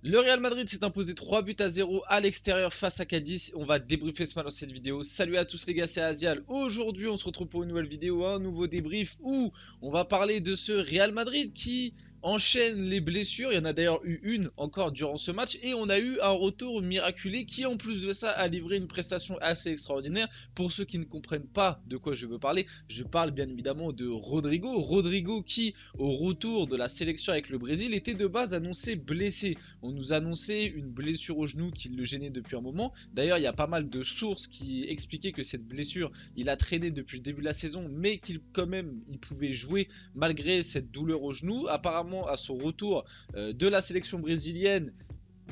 Le Real Madrid s'est imposé 3 buts à 0 à l'extérieur face à Cadiz. On va débriefer ce match dans cette vidéo. Salut à tous les gars, c'est Azial. Aujourd'hui, on se retrouve pour une nouvelle vidéo, un nouveau débrief où on va parler de ce Real Madrid qui enchaîne les blessures. Il y en a d'ailleurs eu une encore durant ce match et on a eu un retour miraculé qui en plus de ça a livré une prestation assez extraordinaire. Pour ceux qui ne comprennent pas de quoi je veux parler, je parle bien évidemment de Rodrigo. Rodrigo qui au retour de la sélection avec le Brésil était de base annoncé blessé. On nous annonçait une blessure au genou qui le gênait depuis un moment. D'ailleurs, il y a pas mal de sources qui expliquaient que cette blessure, il a traîné depuis le début de la saison, mais qu'il quand même, il pouvait jouer malgré cette douleur au genou. Apparemment, à son retour de la sélection brésilienne,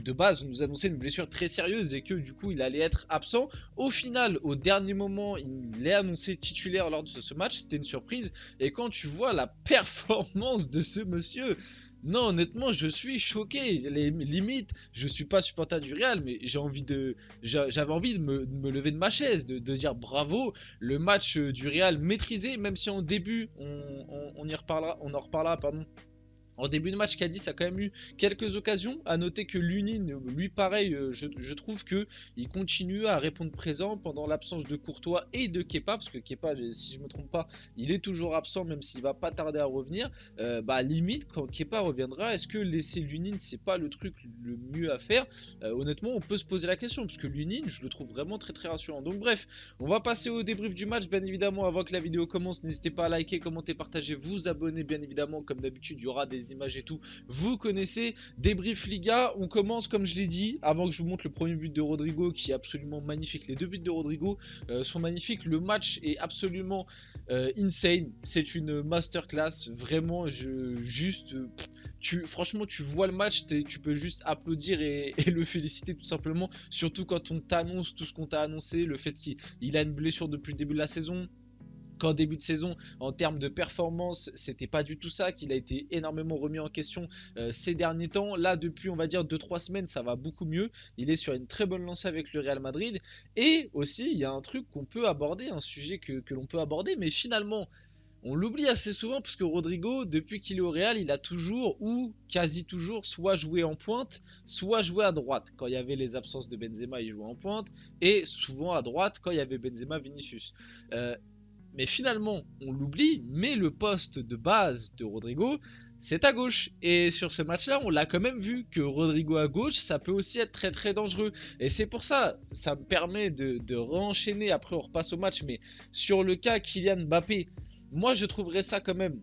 de base, on nous annonçait une blessure très sérieuse et que du coup, il allait être absent. Au final, au dernier moment, il est annoncé titulaire lors de ce match. C'était une surprise. Et quand tu vois la performance de ce monsieur, non, honnêtement, je suis choqué. Les limites, je suis pas supporter du Real, mais j'avais envie de me lever de ma chaise, de dire bravo. Le match du Real maîtrisé, même si en début, on y reparlera, on en reparlera, pardon. En début de match, Cadiz a quand même eu quelques occasions. À noter que Lunin, lui pareil, je trouve que il continue à répondre présent pendant l'absence de Courtois et de Kepa, parce que Kepa, si je me trompe pas, il est toujours absent, même s'il va pas tarder à revenir. Bah limite, quand Kepa reviendra, est-ce que laisser Lunin, c'est pas le truc le mieux à faire? Honnêtement, on peut se poser la question, parce que Lunin, je le trouve vraiment très très rassurant. Donc bref, on va passer au débrief du match, bien évidemment, avant que la vidéo commence. N'hésitez pas à liker, commenter, partager, vous abonner, bien évidemment, comme d'habitude, il y aura des images et tout. Vous connaissez, débrief Liga, on commence comme je l'ai dit, avant que je vous montre le premier but de Rodrigo qui est absolument magnifique. Les deux buts de Rodrigo sont magnifiques, le match est absolument insane, c'est une masterclass, vraiment, franchement tu vois le match, tu peux juste applaudir et le féliciter tout simplement, surtout quand on t'annonce tout ce qu'on t'a annoncé, le fait qu'il a une blessure depuis le début de la saison, qu'en début de saison, en termes de performance, c'était pas du tout ça, qu'il a été énormément remis en question ces derniers temps. Là, depuis, on va dire 2-3 semaines, ça va beaucoup mieux. Il est sur une très bonne lancée avec le Real Madrid. Et aussi, il y a un truc qu'on peut aborder, un sujet que l'on peut aborder, mais finalement, on l'oublie assez souvent parce que Rodrigo, depuis qu'il est au Real, il a toujours ou quasi toujours soit joué en pointe, soit joué à droite. Quand il y avait les absences de Benzema, il jouait en pointe et souvent à droite quand il y avait Benzema, Vinicius. Mais finalement, on l'oublie, mais le poste de base de Rodrigo, c'est à gauche. Et sur ce match-là, on l'a quand même vu que Rodrigo à gauche, ça peut aussi être très très dangereux. Et c'est pour ça, ça me permet de re-enchaîner, après on repasse au match, mais sur le cas Kylian Mbappé, moi je trouverais ça quand même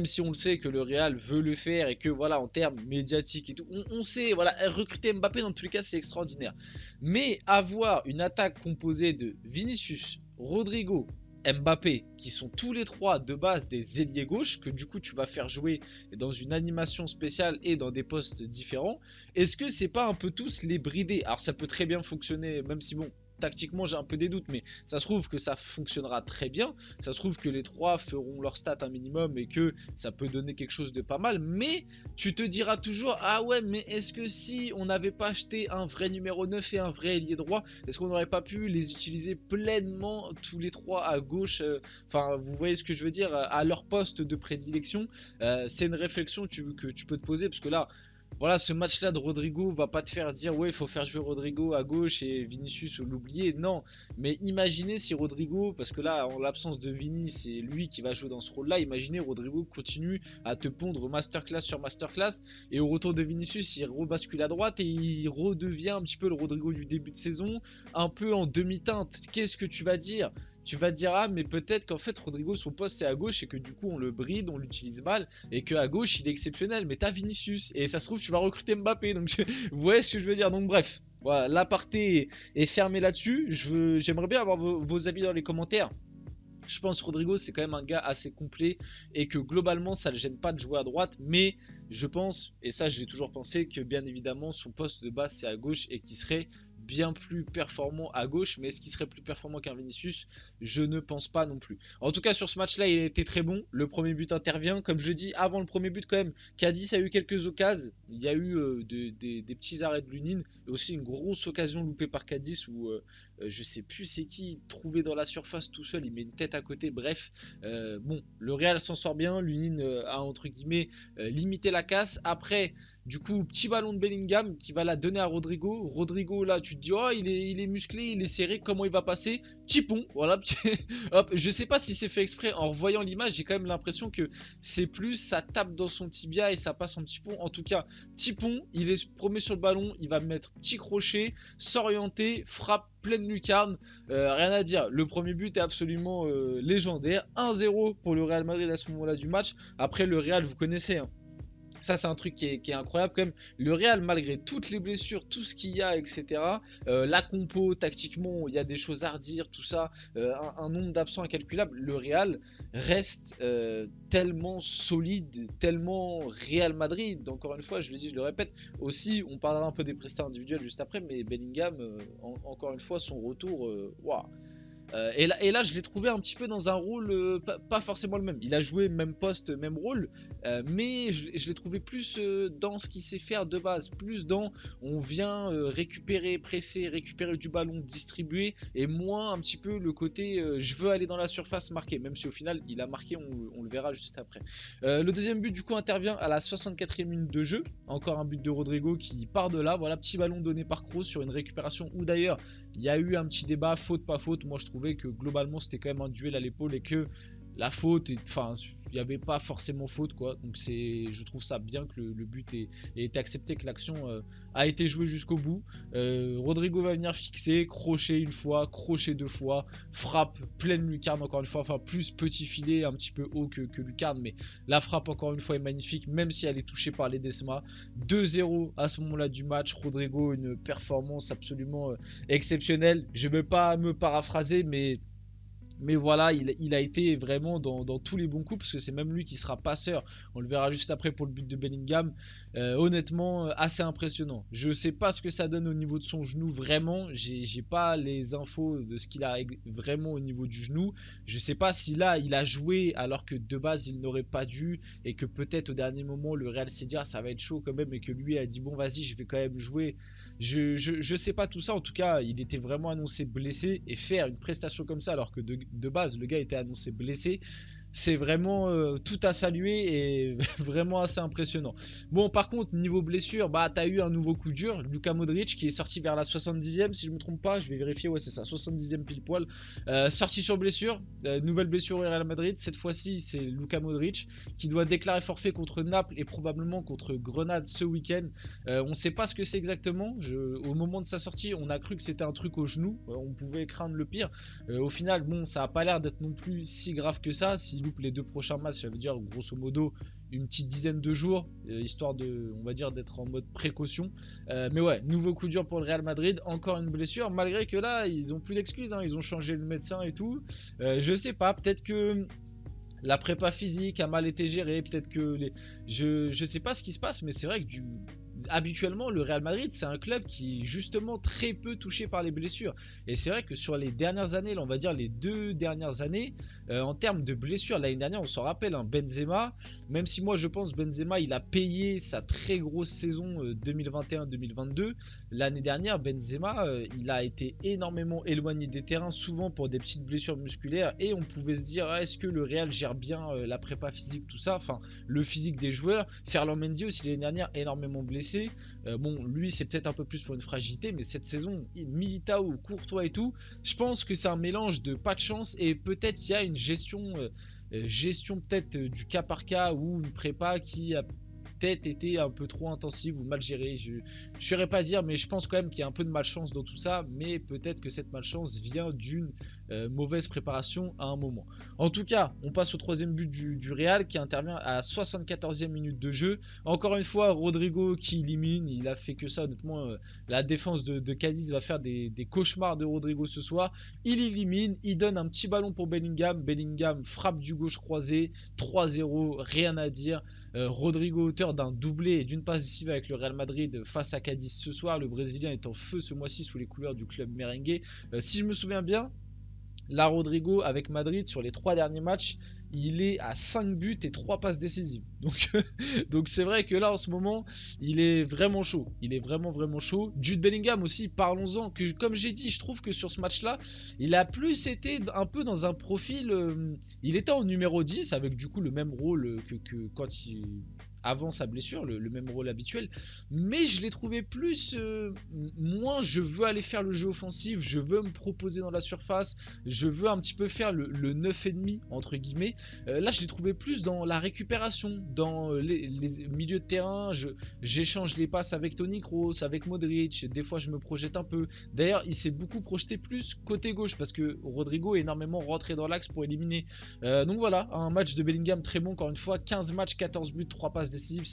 si on le sait que le Real veut le faire et que voilà en termes médiatiques et tout, on sait voilà recruter Mbappé dans tous les cas c'est extraordinaire. Mais avoir une attaque composée de Vinicius, Rodrigo, Mbappé, qui sont tous les trois de base des ailiers gauches, que du coup tu vas faire jouer dans une animation spéciale et dans des postes différents, est-ce que c'est pas un peu tous les brider? Alors ça peut très bien fonctionner, même si bon, tactiquement j'ai un peu des doutes, mais ça se trouve que ça fonctionnera très bien, ça se trouve que les trois feront leur stat un minimum et que ça peut donner quelque chose de pas mal, mais tu te diras toujours, ah ouais, mais est-ce que si on n'avait pas acheté un vrai numéro 9 et un vrai ailier droit, est-ce qu'on n'aurait pas pu les utiliser pleinement tous les trois à gauche, enfin vous voyez ce que je veux dire, à leur poste de prédilection. C'est une réflexion que tu peux te poser, parce que là, voilà, ce match-là de Rodrigo va pas te faire dire ouais, il faut faire jouer Rodrigo à gauche et Vinicius l'oublier. Non, mais imaginez si Rodrigo, parce que là, en l'absence de Vini, c'est lui qui va jouer dans ce rôle-là. Imaginez Rodrigo continue à te pondre masterclass sur masterclass et au retour de Vinicius, il rebascule à droite et il redevient un petit peu le Rodrigo du début de saison, un peu en demi-teinte. Qu'est-ce que tu vas dire? Tu vas dire ah mais peut-être qu'en fait Rodrigo son poste c'est à gauche et que du coup on le bride, on l'utilise mal et que à gauche il est exceptionnel, mais t'as Vinicius et ça se trouve tu vas recruter Mbappé, donc vous voyez ce que je veux dire. Donc bref, voilà, l'aparté est fermé là-dessus. J'aimerais bien avoir vos avis dans les commentaires. Je pense que Rodrigo c'est quand même un gars assez complet et que globalement ça ne le gêne pas de jouer à droite, mais je pense, et ça je l'ai toujours pensé, que bien évidemment son poste de base c'est à gauche et qu'il serait bien plus performant à gauche. Mais est-ce qu'il serait plus performant qu'un Vinicius? Je ne pense pas non plus. En tout cas sur ce match là il a été très bon. Le premier but intervient, comme je dis, avant le premier but quand même, Cadiz a eu quelques occasions. Il y a eu des petits arrêts de Lunin et aussi une grosse occasion loupée par Cadiz où je sais plus c'est qui trouvé dans la surface tout seul, il met une tête à côté. Bref, bon, le Real s'en sort bien. Lunin a entre guillemets limité la casse. Après, Du coup, petit ballon de Bellingham qui va la donner à Rodrigo. Rodrigo, là, tu te dis, oh, il est musclé, il est serré, comment il va passer? Petit pont, voilà. Hop, je sais pas si c'est fait exprès. En revoyant l'image, j'ai quand même l'impression que c'est plus, ça tape dans son tibia et ça passe en petit pont. En tout cas, petit pont, il est promis sur le ballon, il va mettre petit crochet, s'orienter, frappe pleine lucarne, rien à dire. Le premier but est absolument légendaire. 1-0 pour le Real Madrid à ce moment-là du match. Après, le Real, vous connaissez, hein. Ça, c'est un truc qui est incroyable quand même. Le Real, malgré toutes les blessures, tout ce qu'il y a, etc. La compo, tactiquement, il y a des choses à redire, tout ça. Un nombre d'absents incalculable. Le Real reste tellement solide, tellement Real Madrid. Encore une fois, je le dis, je le répète. Aussi, on parlera un peu des prestats individuels juste après, mais Bellingham, encore une fois, son retour, waouh. Et là, je l'ai trouvé un petit peu dans un rôle pas forcément le même. Il a joué même poste, même rôle, mais je l'ai trouvé plus dans ce qu'il sait faire de base, plus dans on vient récupérer, presser, récupérer du ballon, distribuer, et moins un petit peu le côté je veux aller dans la surface marquer, même si au final il a marqué, on le verra juste après. Le deuxième but du coup intervient à la 64e minute de jeu, encore un but de Rodrigo qui part de là, voilà, petit ballon donné par Kroos sur une récupération où d'ailleurs il y a eu un petit débat, faute pas faute. Moi je trouvais que globalement c'était quand même un duel à l'épaule et que la faute, enfin il n'y avait pas forcément faute quoi. Donc je trouve ça bien que le but ait été accepté, que l'action a été jouée jusqu'au bout. Rodrigo va venir fixer, crochet une fois, crochet deux fois, frappe pleine lucarne encore une fois, enfin plus petit filet, un petit peu haut que lucarne, mais la frappe encore une fois est magnifique, même si elle est touchée par les Ledesma. 2-0 à ce moment-là du match. Rodrigo, une performance absolument exceptionnelle. Je ne vais pas me paraphraser, mais voilà, il a été vraiment dans tous les bons coups, parce que c'est même lui qui sera passeur. On le verra juste après pour le but de Bellingham. Honnêtement, assez impressionnant. Je sais pas ce que ça donne au niveau de son genou, vraiment. J'ai pas les infos de ce qu'il a vraiment au niveau du genou. Je sais pas si là, il a joué alors que de base, il n'aurait pas dû, et que peut-être au dernier moment, le Real s'est dit, ah, ça va être chaud quand même, et que lui a dit, bon, vas-y, je vais quand même jouer. Je sais pas tout ça. En tout cas, il était vraiment annoncé blessé, et faire une prestation comme ça alors que de base le gars était annoncé blessé, c'est vraiment tout à saluer et vraiment assez impressionnant. Bon, par contre, niveau blessure, bah t'as eu un nouveau coup dur, Luka Modric qui est sorti vers la 70e, si je me trompe pas, je vais vérifier, ouais c'est ça, 70e pile poil, sorti sur blessure, nouvelle blessure au Real Madrid. Cette fois-ci c'est Luka Modric qui doit déclarer forfait contre Naples et probablement contre Grenade ce week-end. On sait pas ce que c'est exactement, au moment de sa sortie on a cru que c'était un truc au genou, on pouvait craindre le pire. Au final, bon, ça a pas l'air d'être non plus si grave que ça. S'il loupe les 2 prochains matchs, ça veut dire grosso modo une petite dizaine de jours, histoire de, on va dire, d'être en mode précaution. Mais ouais, nouveau coup dur pour le Real Madrid, encore une blessure, malgré que là, ils ont plus d'excuses, hein, ils ont changé le médecin et tout. Je sais pas, peut-être que la prépa physique a mal été gérée, peut-être que je sais pas ce qui se passe, mais c'est vrai que habituellement le Real Madrid c'est un club qui est justement très peu touché par les blessures, et c'est vrai que sur les dernières années, là, on va dire les 2 dernières années, en termes de blessures, l'année dernière on s'en rappelle, hein, Benzema, même si moi je pense Benzema il a payé sa très grosse saison 2021-2022, l'année dernière Benzema il a été énormément éloigné des terrains, souvent pour des petites blessures musculaires, et on pouvait se dire, ah, est-ce que le Real gère bien la prépa physique, tout ça, enfin le physique des joueurs. Ferland Mendy aussi l'année dernière énormément blessé. Bon, lui c'est peut-être un peu plus pour une fragilité, mais cette saison, Militao, Courtois et tout, je pense que c'est un mélange de pas de chance, et peut-être qu'il y a une gestion peut-être du cas par cas, ou une prépa qui a peut-être été un peu trop intensive ou mal gérée. Je ne saurais pas dire, mais je pense quand même qu'il y a un peu de malchance dans tout ça, mais peut-être que cette malchance vient d'une mauvaise préparation à un moment. En tout cas, on passe au 3e but du Real qui intervient à la 74e minute de jeu. Encore une fois, Rodrigo qui élimine, il a fait que ça, honnêtement. La défense de Cadiz va faire des cauchemars de Rodrigo ce soir. Il élimine, il donne un petit ballon pour Bellingham. Bellingham frappe du gauche croisé, 3-0, rien à dire. Rodrigo, auteur d'un doublé et d'une passe décisive avec le Real Madrid face à Cadiz ce soir. Le Brésilien est en feu ce mois-ci sous les couleurs du club merengue. Si je me souviens bien, là Rodrigo avec Madrid sur les 3 derniers matchs, il est à 5 buts et 3 passes décisives. Donc c'est vrai que là en ce moment, il est vraiment chaud. Il est vraiment chaud. Jude Bellingham aussi, parlons-en. Que, comme j'ai dit, je trouve que sur ce match-là, il a plus été un peu dans un profil... il était en numéro 10 avec du coup le même rôle que avant sa blessure, le même rôle habituel. Mais je l'ai trouvé plus, moins je veux aller faire le jeu offensif, je veux me proposer dans la surface, je veux un petit peu faire le 9,5 entre guillemets. Là je l'ai trouvé plus dans la récupération, dans les milieux de terrain, j'échange les passes avec Toni Kroos, avec Modric, des fois je me projette un peu. D'ailleurs il s'est beaucoup projeté plus côté gauche parce que Rodrigo est énormément rentré dans l'axe pour éliminer. Donc voilà, un match de Bellingham très bon encore une fois, 15 matchs, 14 buts, 3 passes décisives,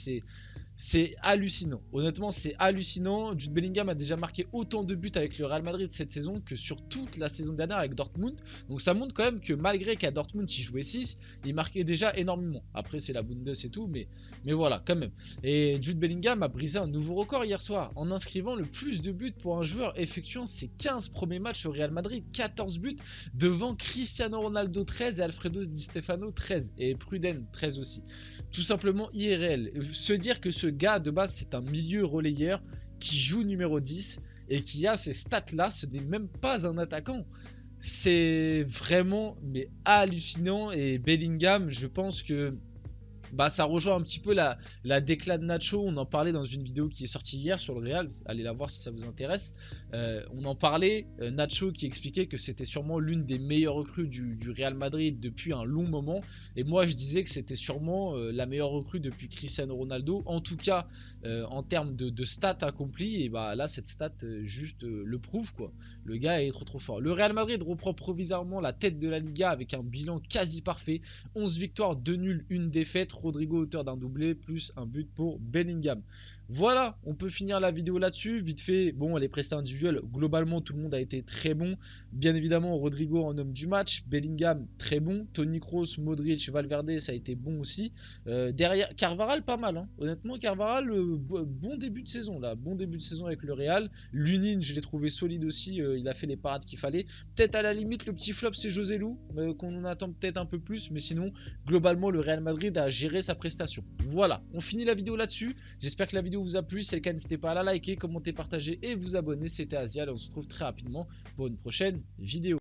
c'est hallucinant. Honnêtement, c'est hallucinant. Jude Bellingham a déjà marqué autant de buts avec le Real Madrid cette saison que sur toute la saison dernière avec Dortmund. Donc ça montre quand même que malgré qu'à Dortmund il jouait 6, il marquait déjà énormément. Après c'est la Bundes et tout, mais voilà quand même. Et Jude Bellingham a brisé un nouveau record hier soir en inscrivant le plus de buts pour un joueur effectuant ses 15 premiers matchs au Real Madrid. 14 buts devant Cristiano Ronaldo 13 et Alfredo Di Stefano 13 et Pruden 13 aussi. Tout simplement irréel. Se dire que ce gars de base c'est un milieu relayeur qui joue numéro 10 et qui a ces stats là, ce n'est même pas un attaquant. C'est vraiment mais hallucinant. Et Bellingham, je pense que ça rejoint un petit peu la déclat de Nacho. On en parlait dans une vidéo qui est sortie hier sur le Real. Allez la voir si ça vous intéresse. On en parlait. Nacho qui expliquait que c'était sûrement l'une des meilleures recrues du Real Madrid depuis un long moment. Et moi, je disais que c'était sûrement la meilleure recrue depuis Cristiano Ronaldo. En tout cas, en termes de stats accomplies. Et là, cette stat juste le prouve, quoi. Le gars est trop fort. Le Real Madrid reprend provisoirement la tête de la Liga avec un bilan quasi parfait. 11 victoires, 2 nuls, 1 défaite. Rodrigo auteur d'un doublé plus un but pour Bellingham. Voilà, on peut finir la vidéo là-dessus. Vite fait, bon, les prestats individuels, globalement, tout le monde a été très bon. Bien évidemment, Rodrigo en homme du match. Bellingham, très bon. Toni Kroos, Modric, Valverde, ça a été bon aussi. Derrière, Carvajal, pas mal. Hein. Honnêtement, Carvajal, bon début de saison, là. Bon début de saison avec le Real. Lunin, je l'ai trouvé solide aussi. Il a fait les parades qu'il fallait. Peut-être à la limite, le petit flop, c'est Joselu, qu'on en attend peut-être un peu plus. Mais sinon, globalement, le Real Madrid a géré sa prestation. Voilà, on finit la vidéo là-dessus. J'espère que la vidéo vous a plu. Si c'est le cas, n'hésitez pas à la liker, commenter, partager et vous abonner. C'était Azial et on se retrouve très rapidement pour une prochaine vidéo.